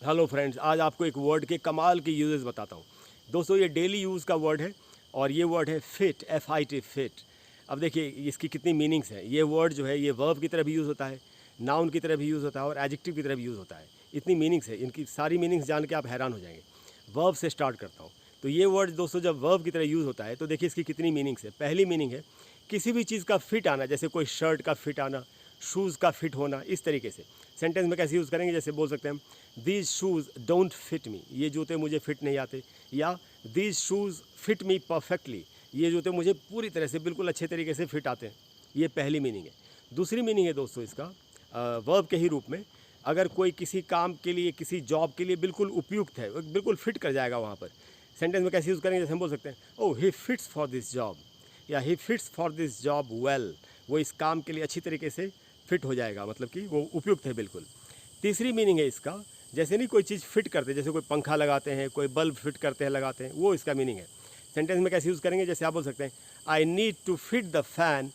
Hello friends, आज आपको एक वर्ड के कमाल के यूजेस बताता हूँ। दोस्तों, ये डेली यूज़ का वर्ड है और ये वर्ड है फिट, FIT, फिट। अब देखिए इसकी कितनी मीनिंग्स हैं। ये वर्ड जो है ये वर्ब की तरह भी यूज़ होता है, नाउन की तरह भी यूज़ होता है और एडजेक्टिव की तरह भी यूज़ होता है। इतनी मीनिंग्स है, इनकी सारी मीनिंग्स जान के आप हैरान हो जाएंगे। वर्ब से स्टार्ट करता हूँ। तो ये वर्ड दोस्तों जब वर्ब की तरह यूज़ होता है तो देखिए इसकी कितनी मीनिंग्स है। पहली मीनिंग है किसी भी चीज़ का फिट आना, जैसे कोई शर्ट का फिट आना, शूज़ का फिट होना। इस तरीके से सेंटेंस में कैसे यूज़ करेंगे, जैसे बोल सकते हैं हम दीज शूज़ डोंट फिट मी, ये जूते मुझे फिट नहीं आते, या these shoes fit me perfectly, ये जूते मुझे पूरी तरह से बिल्कुल अच्छे तरीके से फिट आते हैं। ये पहली मीनिंग है। दूसरी मीनिंग है दोस्तों इसका वर्ब के ही रूप में, अगर कोई किसी काम के लिए, किसी जॉब के लिए बिल्कुल उपयुक्त है, बिल्कुल फिट कर जाएगा वहाँ पर। सेंटेंस में कैसे यूज़ करेंगे, जैसे हम बोल सकते हैं oh he fits for this job, या he fits for this job well, वो इस काम के लिए अच्छी तरीके से फिट हो जाएगा, मतलब कि वो उपयुक्त है बिल्कुल। तीसरी मीनिंग है इसका, जैसे नहीं कोई चीज़ फिट करते, जैसे कोई पंखा लगाते हैं, कोई बल्ब फिट करते हैं, लगाते हैं, वो इसका मीनिंग है। सेंटेंस में कैसे यूज़ करेंगे, जैसे आप बोल सकते हैं I need to fit the fan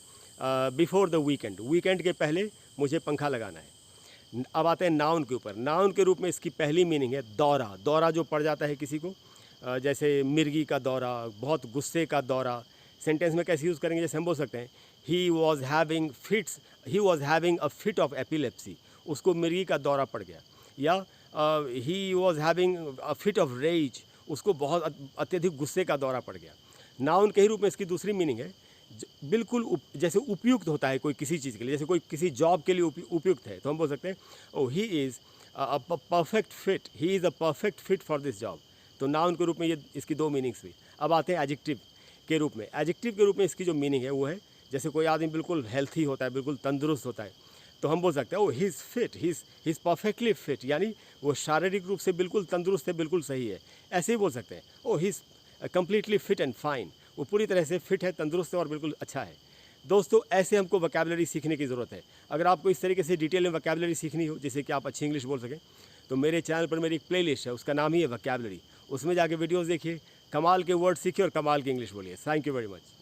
before the weekend, weekend के पहले मुझे पंखा लगाना है। अब आते हैं नाउन के ऊपर। नाउन के रूप में इसकी पहली मीनिंग है दौरा, दौरा जो पड़ जाता है किसी को, जैसे मिर्गी का दौरा, बहुत गुस्से का दौरा। सेंटेंस में कैसे यूज़ करेंगे, जैसे हम बोल सकते हैं he was having a fit of epilepsy, उसको मिर्गी का दौरा पड़ गया। या he was having a fit of rage, उसको बहुत अत्यधिक गुस्से का दौरा पड़ गया। नाउन के ही रूप में इसकी दूसरी मीनिंग है बिल्कुल जैसे उपयुक्त होता है कोई किसी चीज़ के लिए, जैसे कोई किसी जॉब के लिए उपयुक्त है, तो हम बोल सकते हैं oh he is a perfect fit, he is a perfect fit for this job. तो नाउन के रूप में ये इसकी दो मीनिंग्स हुई। अब आते हैं एडजेक्टिव के रूप में। एडजेक्टिव के रूप में इसकी जो मीनिंग है वो है, जैसे कोई आदमी बिल्कुल हेल्थी होता है, बिल्कुल तंदुरुस्त होता है, तो हम बोल सकते हैं oh he is fit, he is perfectly fit, यानी वो शारीरिक रूप से बिल्कुल तंदुरुस्त है, बिल्कुल सही है। ऐसे ही बोल सकते हैं oh he is completely fit and fine, वो पूरी तरह से फिट है, तंदुरुस्त है और बिल्कुल अच्छा है। दोस्तों, ऐसे हमको वोकैबुलरी सीखने की ज़रूरत है। अगर आपको इस तरीके से डिटेल में वोकैबुलरी सीखनी हो, जिससे कि आप अच्छी इंग्लिश बोल सकें, तो मेरे चैनल पर मेरी एक प्लेलिस्ट है, उसका नाम ही है वोकैबुलरी। उसमें जाके वीडियोज़ देखिए, कमाल के वर्ड सीखिए और कमाल की इंग्लिश बोलिए। Thank you very much.